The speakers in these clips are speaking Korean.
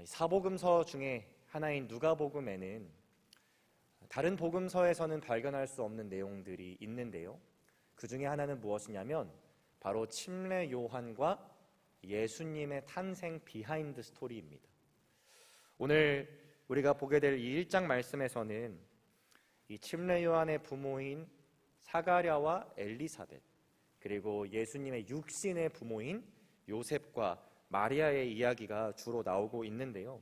사복음서 중에 하나인 누가복음에는 다른 복음서에서는 발견할 수 없는 내용들이 있는데요. 그 중에 하나는 무엇이냐면 바로 침례 요한과 예수님의 탄생 비하인드 스토리입니다. 오늘 우리가 보게 될 이 1장 말씀에서는 이 침례 요한의 부모인 사가랴와 엘리사벳, 그리고 예수님의 육신의 부모인 요셉과 마리아의 이야기가 주로 나오고 있는데요.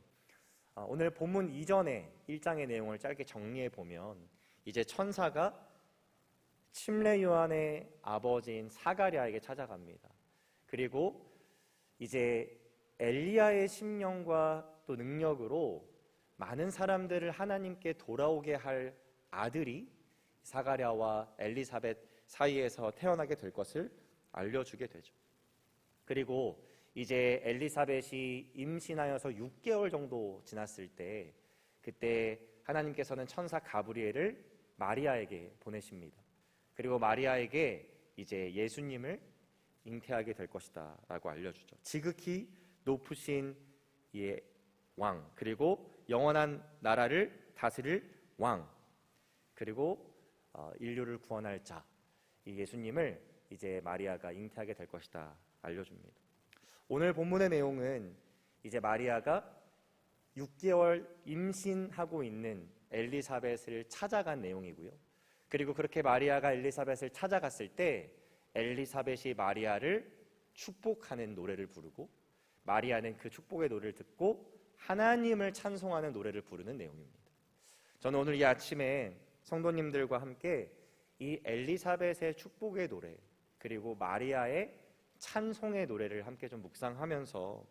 오늘 본문 이전에 1장의 내용을 짧게 정리해 보면 이제 천사가 침례 요한의 아버지인 사가랴에게 찾아갑니다. 그리고 이제 엘리야의 심령과 또 능력으로 많은 사람들을 하나님께 돌아오게 할 아들이 사가랴와 엘리사벳 사이에서 태어나게 될 것을 알려주게 되죠. 그리고 이제 엘리사벳이 임신하여서 6개월 정도 지났을 때 그때 하나님께서는 천사 가브리엘을 마리아에게 보내십니다. 그리고 마리아에게 이제 예수님을 잉태하게 될 것이다 라고 알려주죠. 지극히 높으신 이 왕, 그리고 영원한 나라를 다스릴 왕, 그리고 인류를 구원할 자, 이 예수님을 이제 마리아가 잉태하게 될 것이다 알려줍니다. 오늘 본문의 내용은 이제 마리아가 6개월 임신하고 있는 엘리사벳을 찾아간 내용이고요. 그리고 그렇게 마리아가 엘리사벳을 찾아갔을 때 엘리사벳이 마리아를 축복하는 노래를 부르고 마리아는 그 축복의 노래를 듣고 하나님을 찬송하는 노래를 부르는 내용입니다. 저는 오늘 이 아침에 성도님들과 함께 이 엘리사벳의 축복의 노래 그리고 마리아의 찬송의 노래를 함께 좀 묵상하면서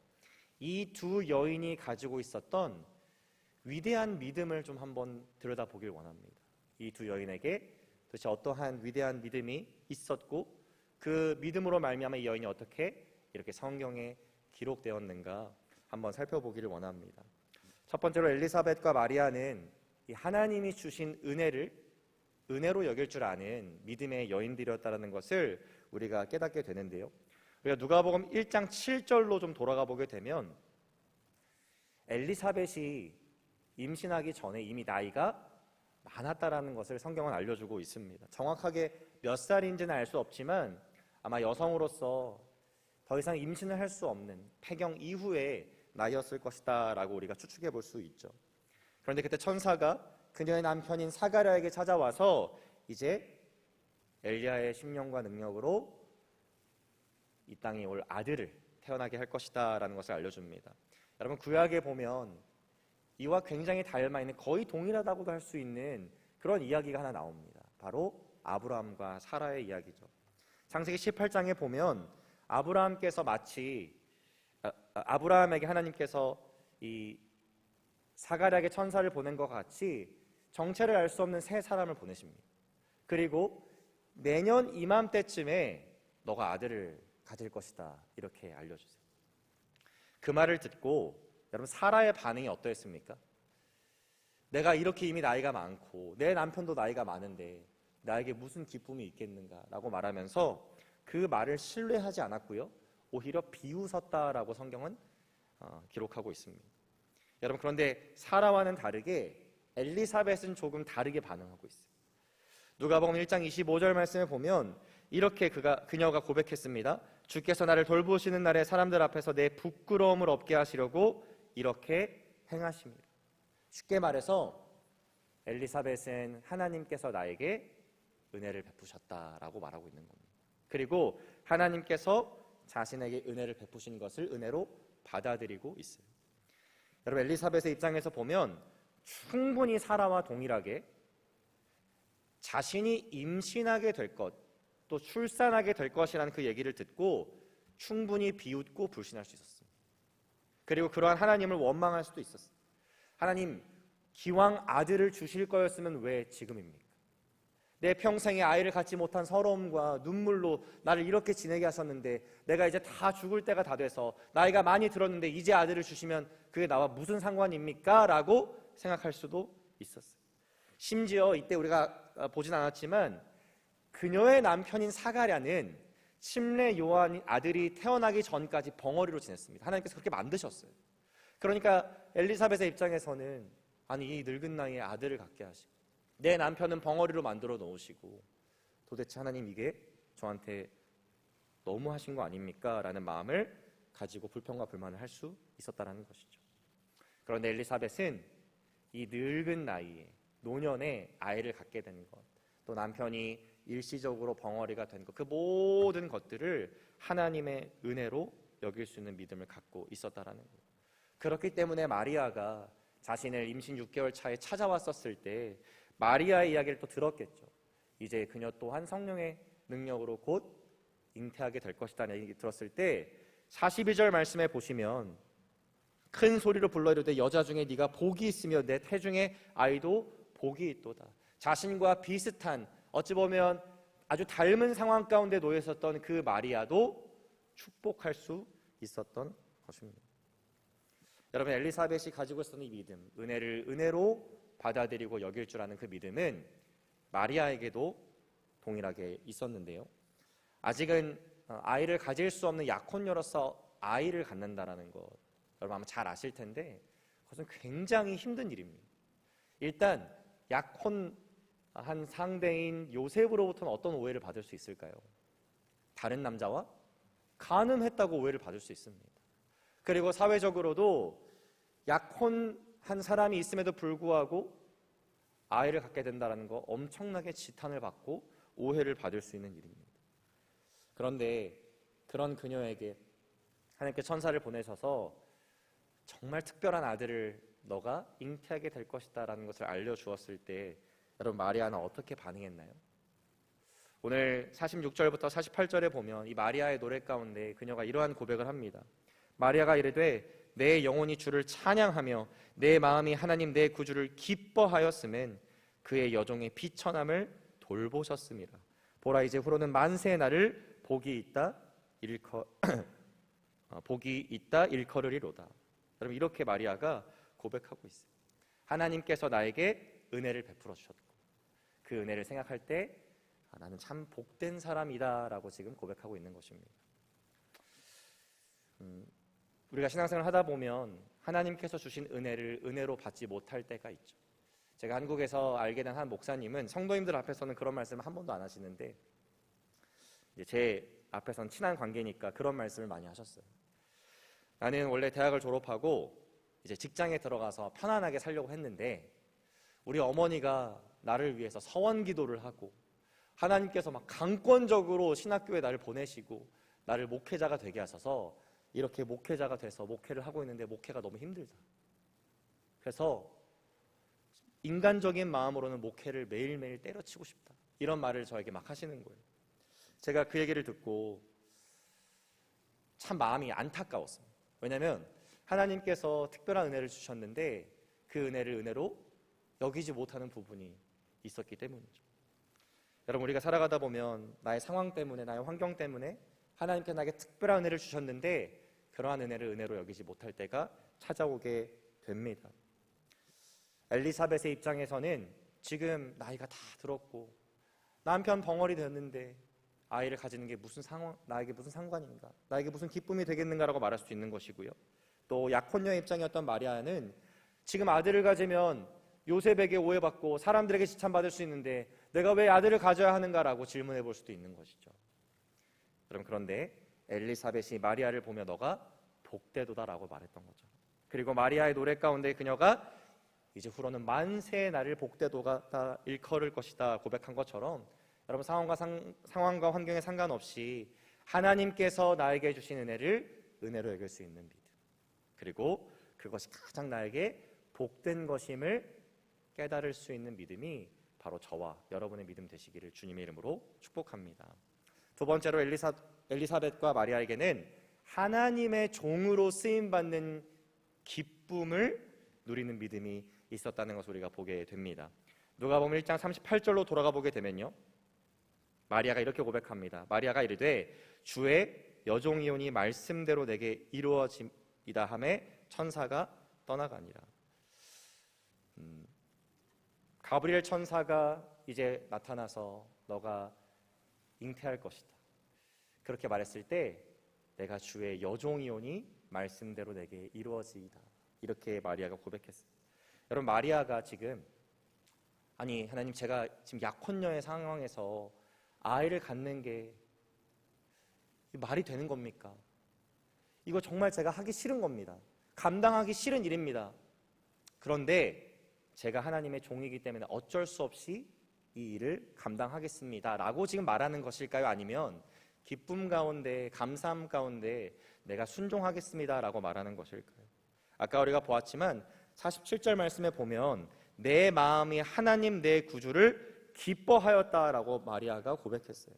이 두 여인이 가지고 있었던 위대한 믿음을 좀 한번 들여다보길 원합니다. 이 두 여인에게 도대체 어떠한 위대한 믿음이 있었고 그 믿음으로 말미암아 이 여인이 어떻게 이렇게 성경에 기록되었는가 한번 살펴보기를 원합니다. 첫 번째로 엘리사벳과 마리아는 이 하나님이 주신 은혜로 여길 줄 아는 믿음의 여인들이었다는 것을 우리가 깨닫게 되는데요. 우리가 누가복음 1장 7절로 좀 돌아가 보게 되면 엘리사벳이 임신하기 전에 이미 나이가 많았다라는 것을 성경은 알려주고 있습니다. 정확하게 몇 살인지는 알 수 없지만 아마 여성으로서 더 이상 임신을 할 수 없는 폐경 이후의 나이였을 것이다 라고 우리가 추측해 볼 수 있죠. 그런데 그때 천사가 그녀의 남편인 사가랴에게 찾아와서 이제 엘리야의 심령과 능력으로 이 땅에 올 아들을 태어나게 할 것이다 라는 것을 알려줍니다. 여러분, 구약에 보면 이와 굉장히 닮아있는, 거의 동일하다고도 할 수 있는 그런 이야기가 하나 나옵니다. 바로 아브라함과 사라의 이야기죠. 창세기 18장에 보면 아브라함께서 마치 아브라함에게 하나님께서 이 사가랴에게 천사를 보낸 것 같이 정체를 알 수 없는 세 사람을 보내십니다. 그리고 내년 이맘때쯤에 너가 아들을 가질 것이다 이렇게 알려주세요. 그 말을 듣고 여러분, 사라의 반응이 어떠했습니까? 내가 이렇게 이미 나이가 많고 내 남편도 나이가 많은데 나에게 무슨 기쁨이 있겠는가 라고 말하면서 그 말을 신뢰하지 않았고요, 오히려 비웃었다라고 성경은 기록하고 있습니다. 여러분, 그런데 사라와는 다르게 엘리사벳은 조금 다르게 반응하고 있어요. 누가복음 1장 25절 말씀에 보면 이렇게 그녀가 고백했습니다. 주께서 나를 돌보시는 날에 사람들 앞에서 내 부끄러움을 없게 하시려고 이렇게 행하십니다. 쉽게 말해서 엘리사벳은 하나님께서 나에게 은혜를 베푸셨다라고 말하고 있는 겁니다. 그리고 하나님께서 자신에게 은혜를 베푸신 것을 은혜로 받아들이고 있어요. 여러분, 엘리사벳의 입장에서 보면 충분히 사라와 동일하게 자신이 임신하게 될 것, 또 출산하게 될 것이라는 그 얘기를 듣고 충분히 비웃고 불신할 수 있었습니다. 그리고 그러한 하나님을 원망할 수도 있었어요. 하나님, 기왕 아들을 주실 거였으면 왜 지금입니까? 내 평생에 아이를 갖지 못한 서러움과 눈물로 나를 이렇게 지내게 하셨는데 내가 이제 다 죽을 때가 다 돼서 나이가 많이 들었는데 이제 아들을 주시면 그게 나와 무슨 상관입니까? 라고 생각할 수도 있었어요. 심지어 이때 우리가 보진 않았지만 그녀의 남편인 사가랴는 침례 요한 아들이 태어나기 전까지 벙어리로 지냈습니다. 하나님께서 그렇게 만드셨어요. 그러니까 엘리사벳의 입장에서는 아니 이 늙은 나이에 아들을 갖게 하시고 내 남편은 벙어리로 만들어 놓으시고 도대체 하나님 이게 저한테 너무 하신 거 아닙니까? 라는 마음을 가지고 불평과 불만을 할 수 있었다는 것이죠. 그런데 엘리사벳은 이 늙은 나이에 노년에 아이를 갖게 된 것, 또 남편이 일시적으로 벙어리가 된 것, 그 모든 것들을 하나님의 은혜로 여길 수 있는 믿음을 갖고 있었다라는 거예요. 그렇기 때문에 마리아가 자신을 임신 6개월 차에 찾아왔었을 때 마리아의 이야기를 또 들었겠죠. 이제 그녀 또한 성령의 능력으로 곧 잉태하게 될 것이라는 얘기 들었을 때 42절 말씀에 보시면 큰 소리로 불러 이르되 여자 중에 네가 복이 있으며 내 태중에 아이도 복이 있도다. 자신과 비슷한 어찌 보면 아주 닮은 상황 가운데 놓여 있었던 그 마리아도 축복할 수 있었던 것입니다. 여러분, 엘리사벳이 가지고 있었던 이 믿음, 은혜를 은혜로 받아들이고 여길 줄 아는 그 믿음은 마리아에게도 동일하게 있었는데요. 아직은 아이를 가질 수 없는 약혼녀로서 아이를 갖는다라는 것, 여러분 아마 잘 아실 텐데 그것은 굉장히 힘든 일입니다. 일단 약혼한 상대인 요셉으로부터는 어떤 오해를 받을 수 있을까요? 다른 남자와 간음했다고 오해를 받을 수 있습니다. 그리고 사회적으로도 약혼한 사람이 있음에도 불구하고 아이를 갖게 된다는 거 엄청나게 지탄을 받고 오해를 받을 수 있는 일입니다. 그런데 그런 그녀에게 하나님께 천사를 보내셔서 정말 특별한 아들을 너가 잉태하게 될 것이다 라는 것을 알려주었을 때 여러분 마리아는 어떻게 반응했나요? 오늘 46절부터 48절에 보면 이 마리아의 노래 가운데 그녀가 이러한 고백을 합니다. 마리아가 이르되 내 영혼이 주를 찬양하며 내 마음이 하나님 내 구주를 기뻐하였음은 그의 여종의 비천함을 돌보셨음이라. 보라 이제 후로는 만세의 날을 복이 있다 일컬으리로다. 여러분 이렇게 마리아가 고백하고 있어요. 하나님께서 나에게 은혜를 베풀어 주셨고 그 은혜를 생각할 때 나는 참 복된 사람이다 라고 지금 고백하고 있는 것입니다. 우리가 신앙생활을 하다 보면 하나님께서 주신 은혜를 은혜로 받지 못할 때가 있죠. 제가 한국에서 알게 된 한 목사님은 성도님들 앞에서는 그런 말씀을 한 번도 안 하시는데 이제 제 앞에서는 친한 관계니까 그런 말씀을 많이 하셨어요. 나는 원래 대학을 졸업하고 이제 직장에 들어가서 편안하게 살려고 했는데 우리 어머니가 나를 위해서 서원 기도를 하고 하나님께서 막 강권적으로 신학교에 나를 보내시고 나를 목회자가 되게 하셔서 이렇게 목회자가 돼서 목회를 하고 있는데 목회가 너무 힘들다. 그래서 인간적인 마음으로는 목회를 매일매일 때려치고 싶다. 이런 말을 저에게 막 하시는 거예요. 제가 그 얘기를 듣고 참 마음이 안타까웠습니다. 왜냐하면 하나님께서 특별한 은혜를 주셨는데 그 은혜를 은혜로 여기지 못하는 부분이 있었기 때문이죠. 여러분 우리가 살아가다 보면 나의 상황 때문에 나의 환경 때문에 하나님께서 나에게 특별한 은혜를 주셨는데 그러한 은혜를 은혜로 여기지 못할 때가 찾아오게 됩니다. 엘리사벳의 입장에서는 지금 나이가 다 들었고 남편 벙어리 됐는데 아이를 가지는 게 나에게 무슨 상관인가, 나에게 무슨 기쁨이 되겠는가라고 말할 수 있는 것이고요. 또 약혼녀의 입장이었던 마리아는 지금 아들을 가지면 요셉에게 오해받고 사람들에게 지탄받을 수 있는데 내가 왜 아들을 가져야 하는가라고 질문해 볼 수도 있는 것이죠. 그런데 엘리사벳이 마리아를 보며 너가 복되도다라고 말했던 거죠. 그리고 마리아의 노래 가운데 그녀가 이제 후로는 만세의 날을 복되도다 일컬을 것이다 고백한 것처럼 여러분 상황과 환경에 상관없이 하나님께서 나에게 주신 은혜를 은혜로 여길 수 있는 믿음, 그리고 그것이 가장 나에게 복된 것임을 깨달을 수 있는 믿음이 바로 저와 여러분의 믿음 되시기를 주님의 이름으로 축복합니다. 두 번째로 엘리사벳과 마리아에게는 하나님의 종으로 쓰임받는 기쁨을 누리는 믿음이 있었다는 것을 우리가 보게 됩니다. 누가복음 1장 38절로 돌아가 보게 되면요, 마리아가 이렇게 고백합니다. 마리아가 이르되 주의 여종이오니 말씀대로 내게 이루어지이다 하매 천사가 떠나가니라. 가브리엘 천사가 이제 나타나서 너가 잉태할 것이다 그렇게 말했을 때 내가 주의 여종이오니 말씀대로 내게 이루어지이다, 이렇게 마리아가 고백했어요. 여러분, 마리아가 지금 아니 하나님, 제가 지금 약혼녀의 상황에서 아이를 갖는 게 말이 되는 겁니까? 이거 정말 제가 하기 싫은 겁니다. 감당하기 싫은 일입니다. 그런데 제가 하나님의 종이기 때문에 어쩔 수 없이 이 일을 감당하겠습니다 라고 지금 말하는 것일까요? 아니면 기쁨 가운데, 감사함 가운데 내가 순종하겠습니다 라고 말하는 것일까요? 아까 우리가 보았지만 47절 말씀에 보면 내 마음이 하나님 내 구주를 기뻐하였다라고 마리아가 고백했어요.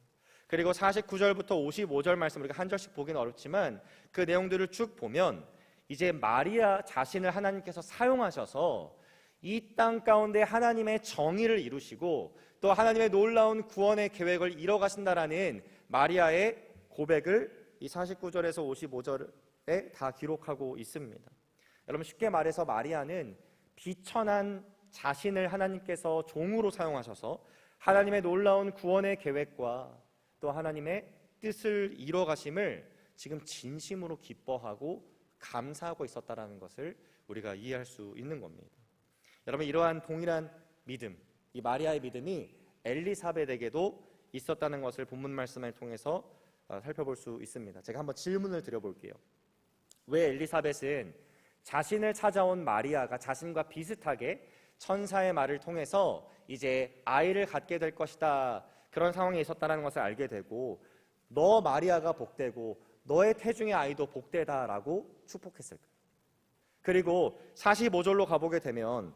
그리고 49절부터 55절 말씀, 우리가 한 절씩 보기는 어렵지만 그 내용들을 쭉 보면 이제 마리아 자신을 하나님께서 사용하셔서 이 땅 가운데 하나님의 정의를 이루시고 또 하나님의 놀라운 구원의 계획을 이뤄가신다라는 마리아의 고백을 이 49절에서 55절에 다 기록하고 있습니다. 여러분, 쉽게 말해서 마리아는 비천한 자신을 하나님께서 종으로 사용하셔서 하나님의 놀라운 구원의 계획과 또 하나님의 뜻을 이뤄가심을 지금 진심으로 기뻐하고 감사하고 있었다라는 것을 우리가 이해할 수 있는 겁니다. 여러분, 이러한 동일한 믿음, 이 마리아의 믿음이 엘리사벳에게도 있었다는 것을 본문 말씀을 통해서 살펴볼 수 있습니다. 제가 한번 질문을 드려볼게요. 왜 엘리사벳은 자신을 찾아온 마리아가 자신과 비슷하게 천사의 말을 통해서 이제 아이를 갖게 될 것이다, 그런 상황에 있었다는 것을 알게 되고 너 마리아가 복되고 너의 태중의 아이도 복되다라고 축복했을까요? 그리고 45절로 가보게 되면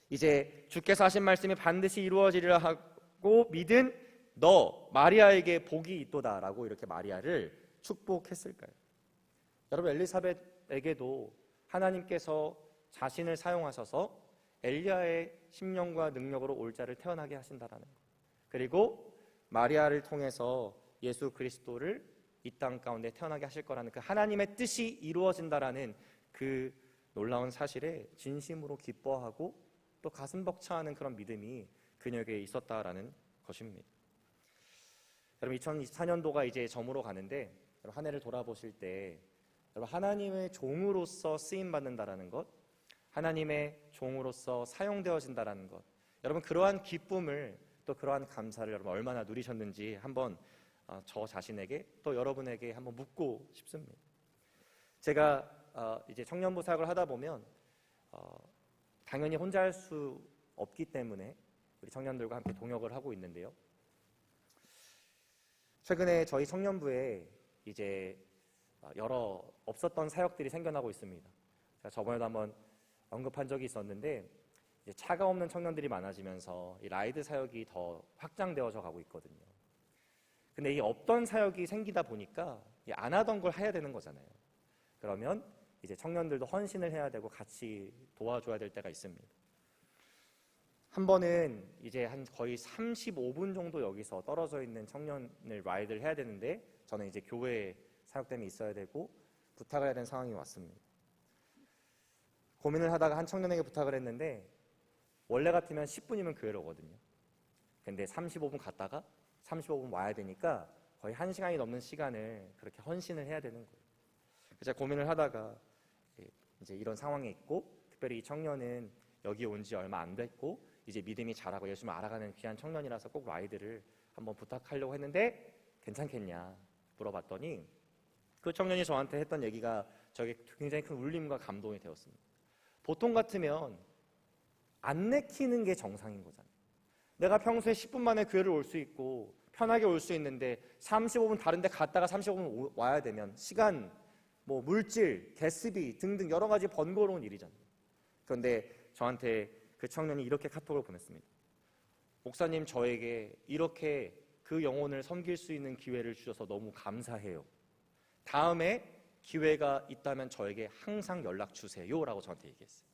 이제 주께서 하신 말씀이 반드시 이루어지리라 하고 믿은 너 마리아에게 복이 있도다라고 이렇게 마리아를 축복했을까요? 여러분, 엘리사벳에게도 하나님께서 자신을 사용하셔서 엘리야의 심령과 능력으로 올 자를 태어나게 하신다라는 것, 그리고 마리아를 통해서 예수 그리스도를 이 땅 가운데 태어나게 하실 거라는 그 하나님의 뜻이 이루어진다라는 그 놀라운 사실에 진심으로 기뻐하고 또 가슴 벅차하는 그런 믿음이 그녀에게 있었다라는 것입니다. 여러분, 2024년도가 이제 저물어 가는데 한 해를 돌아보실 때 여러분, 하나님의 종으로서 쓰임 받는다라는 것, 하나님의 종으로서 사용되어진다라는 것, 여러분 그러한 기쁨을 또 그러한 감사를 여러분 얼마나 누리셨는지 한번 저 자신에게 또 여러분에게 한번 묻고 싶습니다. 제가 이제 청년부 사역을 하다 보면 당연히 혼자 할 수 없기 때문에 우리 청년들과 함께 동역을 하고 있는데요. 최근에 저희 청년부에 이제 여러 없었던 사역들이 생겨나고 있습니다. 제가 저번에도 한번 언급한 적이 있었는데 이제 차가 없는 청년들이 많아지면서 이 라이드 사역이 더 확장되어져 가고 있거든요. 근데 이 없던 사역이 생기다 보니까 안 하던 걸 해야 되는 거잖아요. 그러면 이제 청년들도 헌신을 해야 되고 같이 도와줘야 될 때가 있습니다. 한 번은 이제 한 거의 35분 정도 여기서 떨어져 있는 청년을 라이드를 해야 되는데 저는 이제 교회에 사역 때문에 있어야 되고 부탁을 해야 되는 상황이 왔습니다. 고민을 하다가 한 청년에게 부탁을 했는데 원래 같으면 10분이면 교회로 오거든요. 근데 35분 갔다가 35분 와야 되니까 거의 1시간이 넘는 시간을 그렇게 헌신을 해야 되는 거예요. 그래서 제가 고민을 하다가 이제 이런 상황에 있고 특별히 이 청년은 여기 온 지 얼마 안 됐고 이제 믿음이 자라고 열심히 알아가는 귀한 청년이라서 꼭 라이드를 한번 부탁하려고 했는데 괜찮겠냐 물어봤더니 그 청년이 저한테 했던 얘기가 저에게 굉장히 큰 울림과 감동이 되었습니다. 보통 같으면 안 내키는 게 정상인 거잖아요. 내가 평소에 10분 만에 교회를 올 수 있고 편하게 올 수 있는데 35분 다른 데 갔다가 35분 와야 되면 시간, 뭐 물질, 가스비 등등 여러 가지 번거로운 일이잖아요. 그런데 저한테 그 청년이 이렇게 카톡을 보냈습니다. 목사님, 저에게 이렇게 그 영혼을 섬길 수 있는 기회를 주셔서 너무 감사해요. 다음에 기회가 있다면 저에게 항상 연락 주세요 라고 저한테 얘기했어요.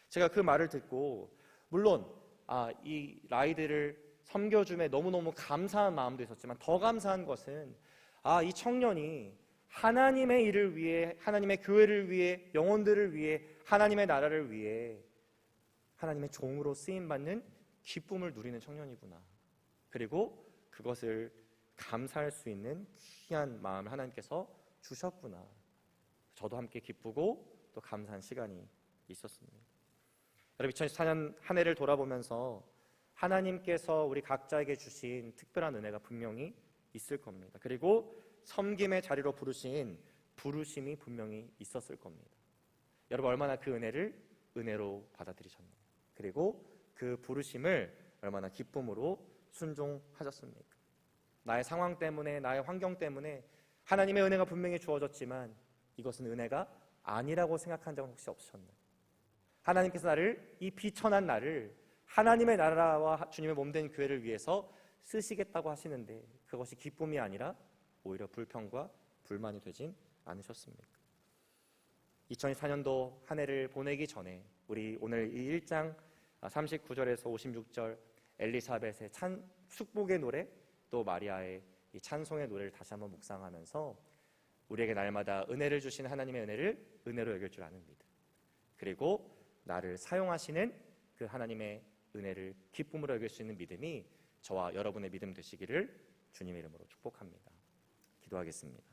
제가 그 말을 듣고 물론 이 라이드를 섬겨줌에 너무너무 감사한 마음도 있었지만 더 감사한 것은 이 청년이 하나님의 일을 위해, 하나님의 교회를 위해, 영혼들을 위해, 하나님의 나라를 위해 하나님의 종으로 쓰임받는 기쁨을 누리는 청년이구나. 그리고 그것을 감사할 수 있는 귀한 마음을 하나님께서 주셨구나. 저도 함께 기쁘고 또 감사한 시간이 있었습니다. 여러분 2024년 한 해를 돌아보면서 하나님께서 우리 각자에게 주신 특별한 은혜가 분명히 있을 겁니다. 그리고 섬김의 자리로 부르신 부르심이 분명히 있었을 겁니다. 여러분 얼마나 그 은혜를 은혜로 받아들이셨나요? 그리고 그 부르심을 얼마나 기쁨으로 순종하셨습니까? 나의 상황 때문에, 나의 환경 때문에 하나님의 은혜가 분명히 주어졌지만 이것은 은혜가 아니라고 생각한 적은 혹시 없으셨나요? 하나님께서 나를, 이 비천한 나를 하나님의 나라와 주님의 몸된 교회를 위해서 쓰시겠다고 하시는데 그것이 기쁨이 아니라 오히려 불평과 불만이 되진 않으셨습니까? 2024년도 한 해를 보내기 전에 우리 오늘 이 1장 39절에서 56절 엘리사벳의 축복의 노래, 또 마리아의 이 찬송의 노래를 다시 한번 묵상하면서 우리에게 날마다 은혜를 주신 하나님의 은혜를 은혜로 여길 줄 아는 믿음, 그리고 나를 사용하시는 그 하나님의 은혜를 기쁨으로 여길 수 있는 믿음이 저와 여러분의 믿음 되시기를 주님의 이름으로 축복합니다. 기도하겠습니다.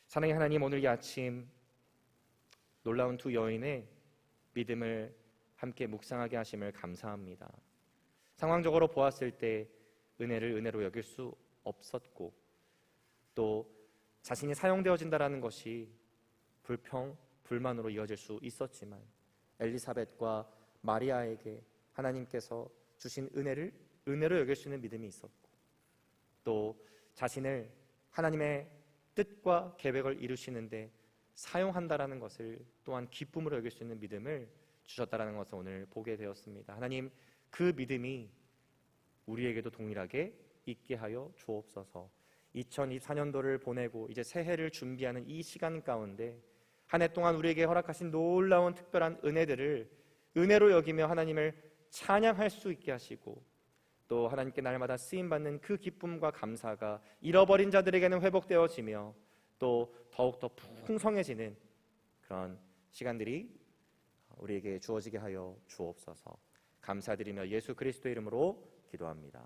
사랑의 하나님, 오늘 이 아침 놀라운 두 여인의 믿음을 함께 묵상하게 하심을 감사합니다. 상황적으로 보았을 때 은혜를 은혜로 여길 수 없었고 또 자신이 사용되어진다라는 것이 불평, 불만으로 이어질 수 있었지만 엘리사벳과 마리아에게 하나님께서 주신 은혜를 은혜로 여길 수 있는 믿음이 있었고 또 자신을 하나님의 뜻과 계획을 이루시는데 사용한다라는 것을 또한 기쁨으로 여길 수 있는 믿음을 주셨다라는 것을 오늘 보게 되었습니다. 하나님, 그 믿음이 우리에게도 동일하게 있게 하여 주옵소서. 2024년도를 보내고 이제 새해를 준비하는 이 시간 가운데 한 해 동안 우리에게 허락하신 놀라운 특별한 은혜들을 은혜로 여기며 하나님을 찬양할 수 있게 하시고 또 하나님께 날마다 쓰임받는 그 기쁨과 감사가 잃어버린 자들에게는 회복되어지며 또 더욱더 풍성해지는 그런 시간들이 우리에게 주어지게 하여 주옵소서. 감사드리며 예수 그리스도의 이름으로 기도합니다.